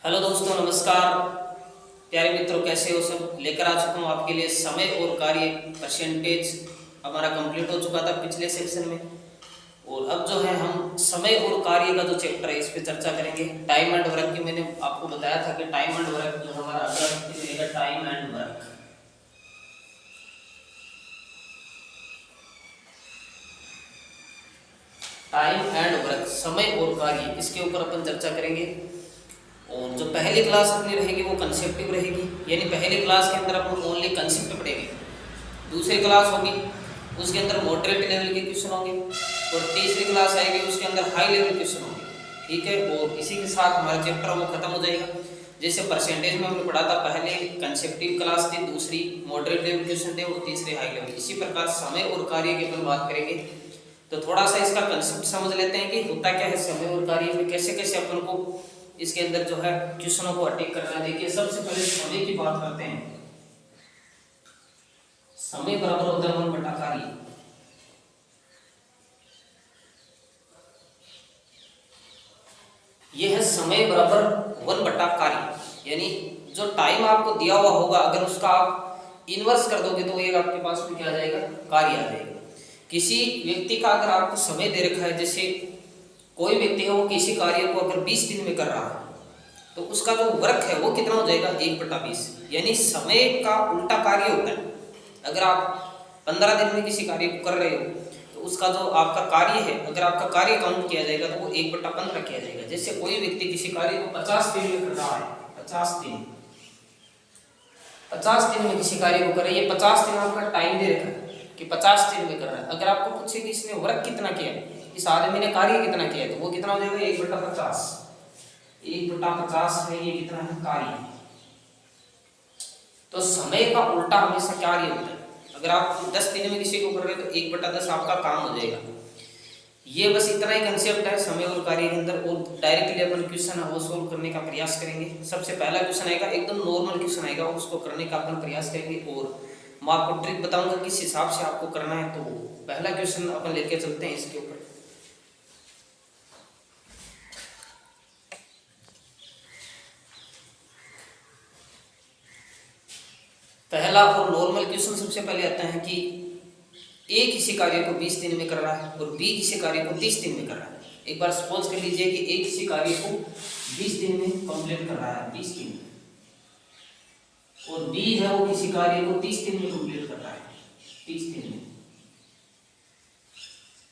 Hello दोस्तों, नमस्कार। प्यारे मित्रों, कैसे हो सब। लेकर आ चुका हूँ आपके लिए समय और कार्य परसेंटेज। हमारा कंप्लीट हो चुका था पिछले सेक्शन में, और अब जो है हम समय और कार्य का जो चैप्टर है इस पे चर्चा करेंगे। टाइम एंड वर्क की मैंने आपको बताया था कि टाइम एंड वर्क जो हमारा अगला टॉपिक रहेगा time and work. Time and work, समय और कार्य, इसके ऊपर अपन चर्चा करेंगे। और जो पहली क्लास अपनी रहेगी वो कंसेप्टिव रहेगी, यानी पहली क्लास के अंदर अपन ओनली कंसेप्ट पढ़ेंगे। दूसरी क्लास होगी उसके अंदर मॉडरेट लेवल के क्वेश्चन होंगे, और तीसरी क्लास आएगी उसके अंदर हाई लेवल क्वेश्चन होंगे। ठीक है, और इसी के साथ हमारा चैप्टर वो खत्म हो जाएगा। जैसे परसेंटेज में हमने पढ़ा था, पहले कंसेप्टिव क्लास थी, दूसरी मॉडरेट लेवल क्वेश्चन थे, और तीसरे हाई लेवल। इसी प्रकार समय और कार्य की अपन बात करेंगे। तो थोड़ा सा इसका कंसेप्ट समझ लेते हैं कि होता क्या है समय और कार्य में, कैसे कैसे अपन को इसके अंदर जो है क्वेश्चनों को अटैक करना है। देखिए, सबसे पहले समय की बात करते हैं। समय बराबर होता है 1 बटा कार्य। यह है समय बराबर 1 बटा कार्य, यानी जो टाइम आपको दिया हुआ होगा अगर उसका आप इनवर्स कर दोगे तो ये आपके पास में क्या आ जाएगा, कार्य आ जाएगा। किसी व्यक्ति का अगर आपको समय दे रखा है, जैसे कोई व्यक्ति है वो किसी कार्य को अगर 20 दिन में कर रहा है, तो उसका जो वर्क है वो कितना हो जाएगा, 1/20। यानी समय का उल्टा कार्य होता है। अगर आप 15 दिन में किसी कार्य को कर रहे हो तो उसका जो आपका कार्य है, अगर आपका कार्य काउंट किया जाएगा तो वो 1/15 किया जाएगा। जैसे कोई व्यक्ति किसी कार्य को 50 दिन में कर रहा है, 50 दिन में किसी कार्य को कर रहा है, ये 50 दिन आपका टाइम दे रखा है कि 50 दिन में कर रहा है। अगर आपको पूछे कि इसने वर्क कितना किया, इस आदमी ने कार्य कितना किया, तो वो कितना हो जाएगा, 1/50। 1/50 है, ये कितना है, कार्य। तो समय का उल्टा हमेशा कार्य होता है। अगर आप 10 दिन में किसी को कर रहे हो तो 1/10 आपका काम हो जाएगा। ये बस इतना ही कंसेप्ट है समय और कार्य के अंदर। और डायरेक्टली अपन क्वेश्चन है वो सोल्व करने का प्रयास करेंगे। सबसे पहला क्वेश्चन आएगा, एकदम नॉर्मल क्वेश्चन आएगा, उसको करने का अपन प्रयास करेंगे। और मैं आपको ट्रिक बताऊंगा किस हिसाब से आपको करना है। तो पहला क्वेश्चन अपन लेके चलते हैं इसके ऊपर। पहला और नॉर्मल क्वेश्चन सबसे पहले आता है कि ए किसी कार्य को 20 दिन में कर रहा है और बी किसी कार्य को 30 दिन में कर रहा है। एक बार सपोज कर लीजिए कि ए किसी कार्य को 20 दिन में कंप्लीट कर रहा है, 20 दिन, और बी है वो किसी कार्य को 30 दिन में कंप्लीट कर रहा है, 30 दिन में।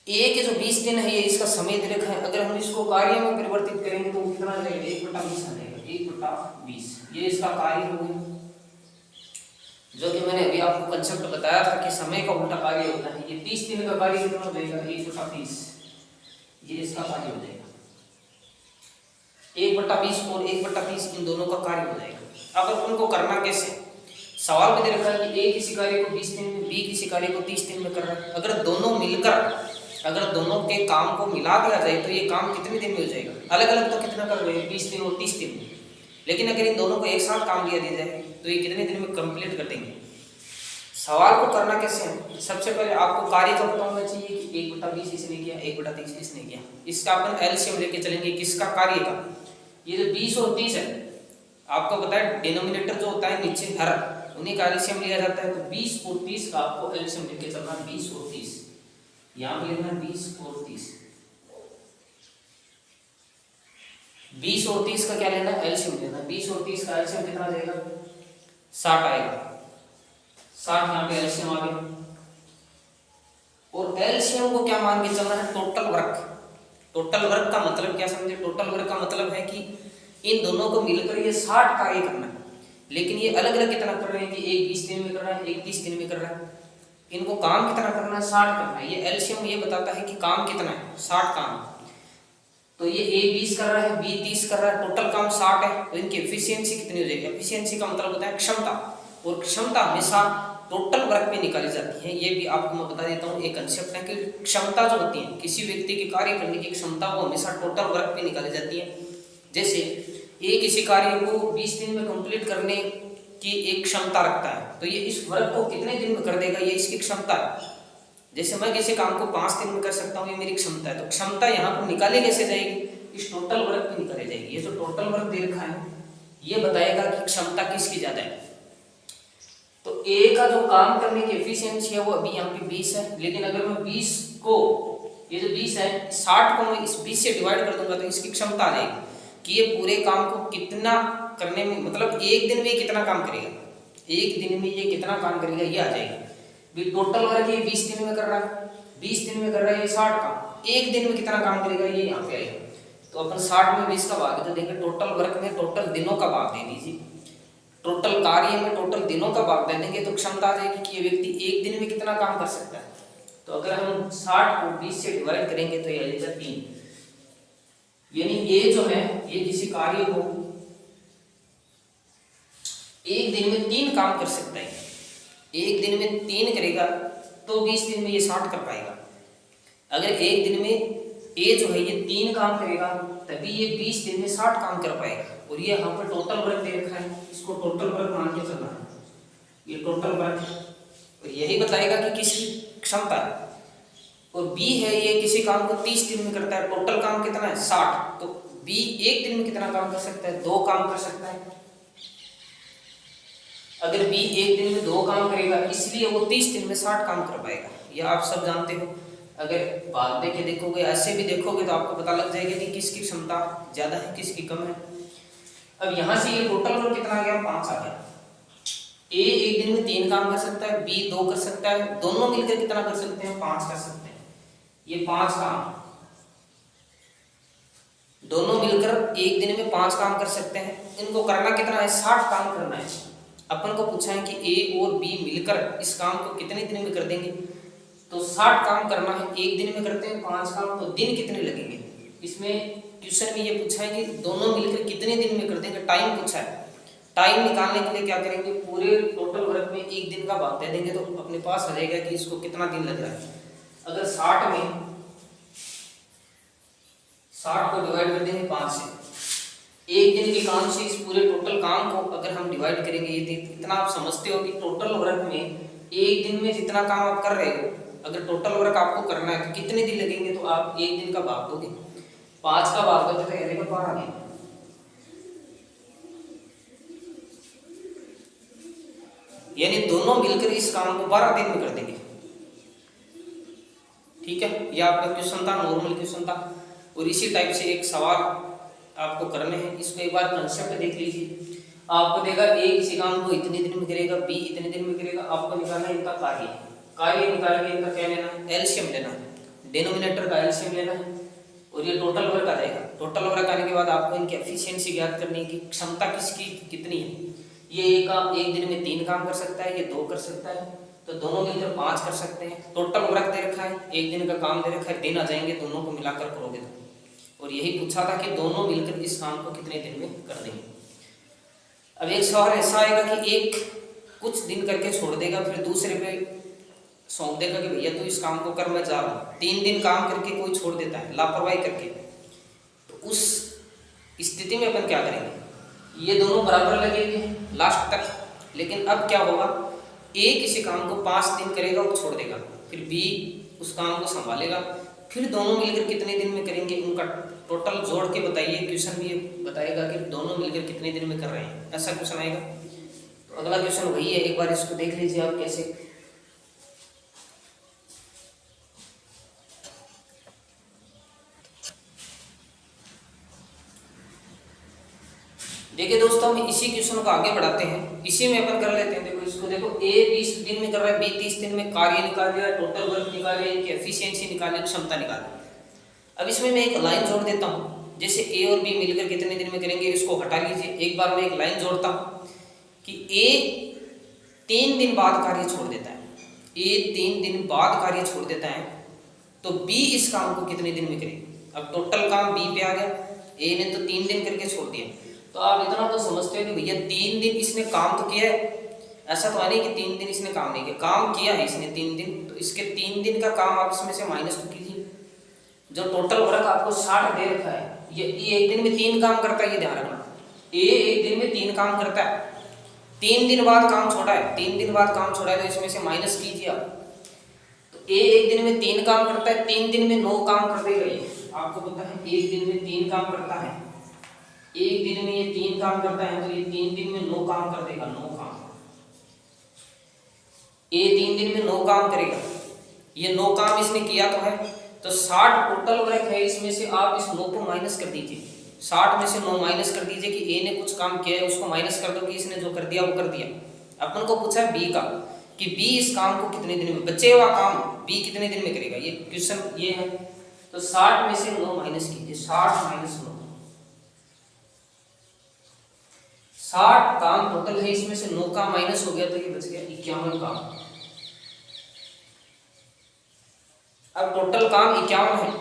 ए के जो 20 दिन है ये इसका समय दे रखा है। अगर हम इसको कार्य में परिवर्तित करेंगे तो कितना आ जाएगा, 1/20 आ जाएगा, 1/20। ये इसका कार्य हो गया, जो कि मैंने अभी आपको कंसेप्ट बताया था कि समय का उल्टा कार्य होता है। ये 30 दिन का कार्य कितना हो जाएगा, 1/30। ये इसका कार्य हो जाएगा, 1/20 और 1/30 इन दोनों का कार्य हो जाएगा। अब उनको करना कैसे, सवाल में दे रखा है कि ए किसी कार्य को 20 दिन में, बी किसी कार्य को 30 दिन में कर रहा है। अगर दोनों मिलकर, अगर दोनों के काम को मिला दिया जाए तो ये काम कितने दिन में हो जाएगा। अलग अलग तो कितना कर रहे हैं, 20 दिन और 30 दिन में, लेकिन अगर इन दोनों को एक साथ काम दिया जाए तो ये कितने दिन में कंप्लीट कर देंगे। सवाल को करना कैसे है, सबसे पहले आपको कार्य का पता होना चाहिए कि 1/20 इसने किया, 1/30 इसने किया। इसका अपन एलसीएम लेके चलेंगे, किसका, कार्य का। ये जो 20 और 30 है, आपको पता है डिनोमिनेटर जो होता है नीचे हर, उन्हीं का एलसीएम लिया जाता है। तो 20 और 30 का आपको एलसीएम लेके चलना है, 20 और 30। यहाँ पे लिखना है 20 और 30। 20 और 30 का क्या लेना है, एलसीएम लेना है। 20 और 30 का एलसीएम कितना आ जाएगा, 60 आएगा। 60 यहाँ पे एलसीएम आ गया। और एलसीएम को क्या मान के चलना है, टोटल वर्क। टोटल वर्क का मतलब क्या समझे, टोटल वर्क का मतलब है कि इन दोनों को मिलकर ये 60 कार्य करना है, लेकिन ये अलग अलग कितना कर रहे हैं कि एक 20 दिन में कर रहा है, एक 30 दिन में कर रहा है। इनको काम कितना करना है, 60 करना है। ये एलसीएम ये बताता है कि काम कितना है, 60 काम। तो ये ए 20 कर रहा है, बी 30 कर रहा है, टोटल काम 60 है। तो इनकी एफिशिएंसी कितनी हो जाएगी, एफिशिएंसी का मतलब होता है क्षमता, और क्षमता हमेशा टोटल वर्क पे निकाली जाती है। ये भी आपको मैं बता देता हूँ, एक कंसेप्ट है कि क्षमता जो होती है किसी व्यक्ति की कार्य करने की क्षमता, वो हमेशा टोटल वर्क पे निकाली जाती है। जैसे ए किसी कार्य को 20 दिन में कंप्लीट करने की एक क्षमता रखता है, तो ये इस वर्क को कितने दिन में कर देगा, ये इसकी क्षमता है। जैसे मैं किसी काम को 5 दिन में कर सकता हूँ, ये मेरी क्षमता है। तो क्षमता यहाँ पर निकाली कैसे जाएगी, इस टोटल वर्क पे निकाली जाएगी। ये जो टोटल वर्क दे रखा है ये बताएगा कि क्षमता किसकी ज्यादा है। तो ए का जो काम करने की एफिशिएंसी है वो अभी यहाँ पे 20 है, लेकिन अगर मैं 20 को, ये जो 20 है 60 को मैं इस 20 से डिवाइड कर दूंगा तो इसकी क्षमता आ जाएगी कि ये पूरे काम को कितना करने में, मतलब एक दिन में कितना काम करेगा, एक दिन में ये कितना काम करेगा ये आ जाएगा। भी टोटल वर्क ये 20 दिन में कर रहा है, 20 दिन में कर रहा है ये 60 काम, एक दिन में कितना काम करेगा ये यहाँ पे आएगा। तो अपन 60 में 20 का भाग तो देंगे, टोटल वर्क में टोटल दिनों का भाग दे दीजिए, टोटल कार्य में टोटल दिनों का भाग दे देंगे तो क्षमता आ जाएगी कि ये व्यक्ति एक दिन में कितना काम कर सकता है। तो अगर हम 60 को 20 से डिवाइड करेंगे तो ये आ जाएगा 3, यानी ये जो है ये किसी कार्य को एक दिन में 3 काम कर सकता है, एक दिन में 3 करेगा तो 20 दिन में ये 60 कर पाएगा। अगर एक दिन में ए जो है ये 3 काम करेगा तभी ये 20 दिन में 60 काम कर पाएगा। और ये यहाँ पर टोटल वर्क दे रखा है, इसको टोटल वर्क मान के चलना है, ये टोटल वर्क है और यही बताएगा कि किसकी क्षमता है। और बी है ये किसी काम को 30 दिन में करता है, टोटल काम कितना है 60, तो बी एक दिन में कितना काम कर सकता है, 2 काम कर सकता है। अगर बी एक दिन में 2 काम करेगा इसलिए वो 30 दिन में 60 काम कर पाएगा, ये आप सब जानते हो। अगर भाग दे के देखोगे, ऐसे भी देखोगे तो आपको पता लग जाएगा कि किसकी क्षमता ज्यादा है किसकी कम है। अब यहां से ये टोटल वर्क कितना आ गया, 5 आ गया। ए एक दिन में 3 काम कर सकता है, बी 2 कर सकता है, दोनों मिलकर कितना कर सकते हैं, 5 कर सकते हैं। ये 5 काम दोनों मिलकर एक दिन में 5 काम कर सकते हैं। इनको करना कितना है, 60 काम करना है। अपन को पूछा है कि ए और बी मिलकर इस काम को कितने दिन में कर देंगे, तो 60 काम करना है, एक दिन में करते हैं 5 काम, तो दिन कितने लगेंगे। इसमें क्वेश्चन में ये पूछा है कि दोनों मिलकर कितने दिन में कर देंगे, टाइम पूछा है। टाइम निकालने के लिए क्या करेंगे, पूरे टोटल वर्क में एक दिन का भाग दे देंगे तो अपने पास आ जाएगा कि इसको कितना दिन लग रहा है। अगर 60 में 60 को डिवाइड कर देंगे 5 से, एक दिन के काम से इस पूरे टोटल काम को अगर हम डिवाइड करेंगे, ये इतना आप समझते हो कि टोटल वर्क में एक दिन में जितना काम आप कर रहे हो, अगर टोटल वर्क आपको करना है तो कितने दिन लगेंगे, तो आप एक दिन का भाग दोगे, 5 का भाग दोगे तो रहेगा 12 दिन। यानी दोनों मिलकर इस काम को 12 दिन में कर देंगे। ठीक है, ये आपका क्वेश्चन था, नॉर्मल क्वेश्चन था। और इसी टाइप से एक सवाल आपको करने हैं, इसको एक बार कंसेप्ट देख लीजिए। आपको देगा ए किसी काम को इतने दिन में करेगा, बी इतने दिन में करेगा, आपको निकालना है इनका कार्य निकाल के इनका क्या लेना है, एलसीएम लेना है, डिनोमिनेटर का एलसीएम लेना है और ये टोटल वर्क आ जाएगा। टोटल वर्क आने के बाद आपको इनकी एफिशिएंसी ज्ञात करनी है कि क्षमता किसकी कितनी है। ये एक दिन में 3 काम कर सकता है, ये 2 कर सकता है, तो दोनों मिलकर 5 कर सकते हैं। टोटल वर्क दे रखा है, एक दिन का काम दे रखा है, दिन आ जाएंगे दोनों को मिलाकर करोगे तो। और यही पूछा था कि दोनों मिलकर इस काम को कितने दिन में कर देंगे। अब एक सवाल ऐसा आएगा कि एक कुछ दिन करके छोड़ देगा, फिर दूसरे पे सौंप देगा कि भैया तू इस काम को कर, मैं जा रहा हूँ। 3 दिन काम करके कोई छोड़ देता है लापरवाही करके, तो उस स्थिति में अपन क्या करेंगे, ये दोनों बराबर लगेंगे लास्ट तक। लेकिन अब क्या होगा, ए किसी काम को 5 दिन करेगा वो छोड़ देगा, फिर बी उस काम को संभालेगा, फिर दोनों मिलकर कितने दिन में करेंगे, उनका टोटल जोड़ के बताइए। क्वेश्चन भी ये बताएगा कि दोनों मिलकर कितने दिन में कर रहे हैं, ऐसा क्वेश्चन आएगा। तो अगला क्वेश्चन वही है, एक बार इसको देख लीजिए आप कैसे। देखिए दोस्तों, हम इसी क्वेश्चन को आगे बढ़ाते हैं, इसी में अपन कर लेते हैं। देखो इसको देखो, ए 20 दिन में कर रहा है, बी 30 दिन में, कार्य निकाल दिया, टोटल वर्क निकाल दिया, इनकी एफिशिएंसी निकाली, क्षमता निकाली। अब इसमें मैं एक लाइन जोड़ देता हूँ, जैसे ए और बी मिलकर कितने दिन में करेंगे, इसको हटा लीजिए। एक बार मैं एक लाइन जोड़ता हूँ कि ए 3 दिन बाद कार्य छोड़ देता है, ए 3 दिन बाद कार्य छोड़ देता है, तो बी इस काम को कितने दिन में करेगा। अब टोटल काम बी पे आ गया, ए ने तो 3 दिन करके छोड़ दिया, तो आप इतना तो समझते हो कि भैया 3 दिन इसने काम तो किया है, ऐसा तो नहीं कि 3 दिन इसने काम नहीं किया, काम किया है इसने 3 दिन, तो इसके 3 दिन का काम आप इसमें से माइनस तो कीजिए। जो टोटल वर्क आपको 60 दे रखा है, ये एक दिन में 3 काम करता है, ये ध्यान रखना। ए एक दिन में 3 काम करता है, 3 दिन बाद काम छोड़ा है, 3 दिन बाद काम छोड़ा है, तो इसमें से माइनस कीजिए आप। तो ए एक दिन में 3 काम करता है, 3 दिन में 9 काम कर देगा ये, आपको पता है एक दिन में 3 काम करता है, एक दिन में ये 3 काम करता है तो ये 3 दिन में 9 काम कर देगा, 9 काम। ये 3 दिन में 9 काम करेगा, ये 9 काम इसने किया तो है। तो 60 टोटल वर्क है, इसमें से आप इस 9 को माइनस कर दीजिए, 60 में से 9 माइनस कर दीजिए कि ए ने कुछ काम किया है उसको माइनस कर दो कि इसने जो कर दिया वो कर दिया। अपन को पूछा है बी का कि बी इस काम को कितने दिन में, बचे हुआ काम बी कितने दिन में करेगा, ये क्वेश्चन ये है। तो 60 में से 9 माइनस कीजिए, 60 माइनस 9, 60 काम टोटल है, इसमें से 9 काम माइनस हो गया तो ये बच गया 51 काम। अब टोटल काम 51 है,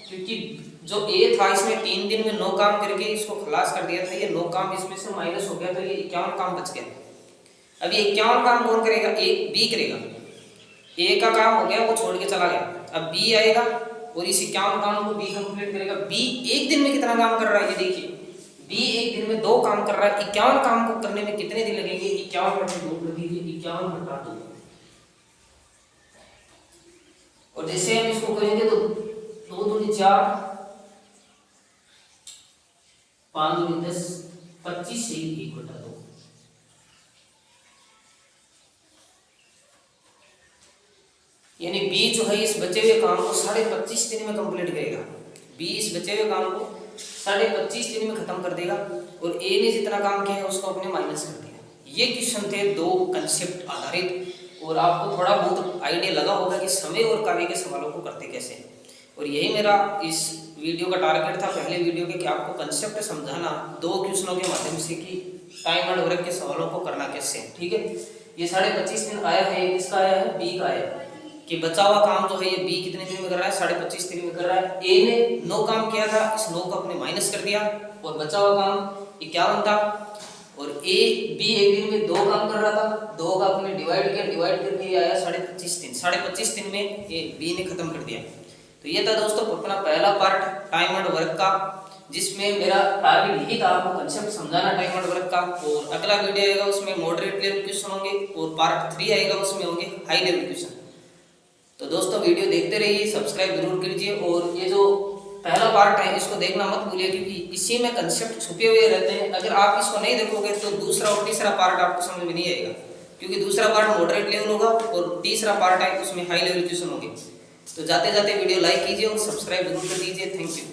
क्योंकि जो ए था इसमें 3 दिन में 9 काम करके इसको खलास कर दिया था, ये 9 काम इसमें से माइनस हो गया तो ये 51 काम बच गया। अब ये 51 काम कौन करेगा, एक बी करेगा, ए का काम हो गया वो छोड़ के चला गया, अब बी आएगा और इस 51 काम को बी कंप्लीट करेगा। बी एक दिन में कितना काम कर रहा है ये देखिए, बी एक दिन में 2 काम कर रहा है, 51 काम को करने में कितने दिन लगेंगे, 51 बटे 2 कर दीजिए, 51 बटा 2। और जैसे हम इसको करेंगे तो 2 दूनी 4, 5 दूनी 10, 25 से 1 बटा 2। यानी बी जो है इस बचे हुए काम को 25.5 दिन में कंप्लीट करेगा, बी इस बचे हुए काम को 25.5 दिन में खत्म कर देगा और ए ने जितना काम किया है उसको अपने माइनस कर दिया। ये क्वेश्चन थे 2 कंसेप्ट आधारित, और आपको थोड़ा बहुत आइडिया लगा होगा कि समय और कार्य के सवालों को करते कैसे। और यही मेरा इस वीडियो का टारगेट था पहले वीडियो के, कि आपको कंसेप्ट समझाना 2 क्वेश्चनों के माध्यम से कि टाइम एंड वर्क के सवालों को करना कैसे, ठीक है। ये 25.5 दिन आया है, किसका आया है, बी का आया है, कि बचा हुआ काम जो है ये बी कितने दिन में कर रहा है, 25.5 दिन में कर रहा है। ए ने 9 काम किया था, इस 9 को अपने माइनस कर दिया और बचा हुआ काम 51 था, और ए बी एक दिन में 2 काम कर रहा था, 2 का अपने डिवाइड किया, डिवाइड करके ये आया 25.5 दिन, 25.5 दिन में ये बी ने खत्म कर दिया। तो ये था दोस्तों अपना पहला पार्ट टाइम एंड वर्क का, जिसमें मेरा टारगेट यही था आपको कंसेप्ट समझाना टाइम एंड वर्क का। और अगला वीडियो आएगा उसमें मॉडरेट लेवल क्वेश्चन होंगे, और पार्ट 3 आएगा उसमें होंगे हाई लेवल क्वेश्चन। तो दोस्तों वीडियो देखते रहिए, सब्सक्राइब जरूर कीजिए, और ये जो पहला पार्ट है इसको देखना मत भूलिए, क्योंकि इसी में कंसेप्ट छुपे हुए रहते हैं। अगर आप इसको नहीं देखोगे तो दूसरा और तीसरा पार्ट आपको समझ में नहीं आएगा, क्योंकि दूसरा पार्ट मॉडरेट लेवल होगा और तीसरा पार्ट है उसमें हाई लेवल क्वेश्चन होंगे। तो जाते जाते वीडियो लाइक कीजिए और सब्सक्राइब जरूर कर दीजिए। Thank you.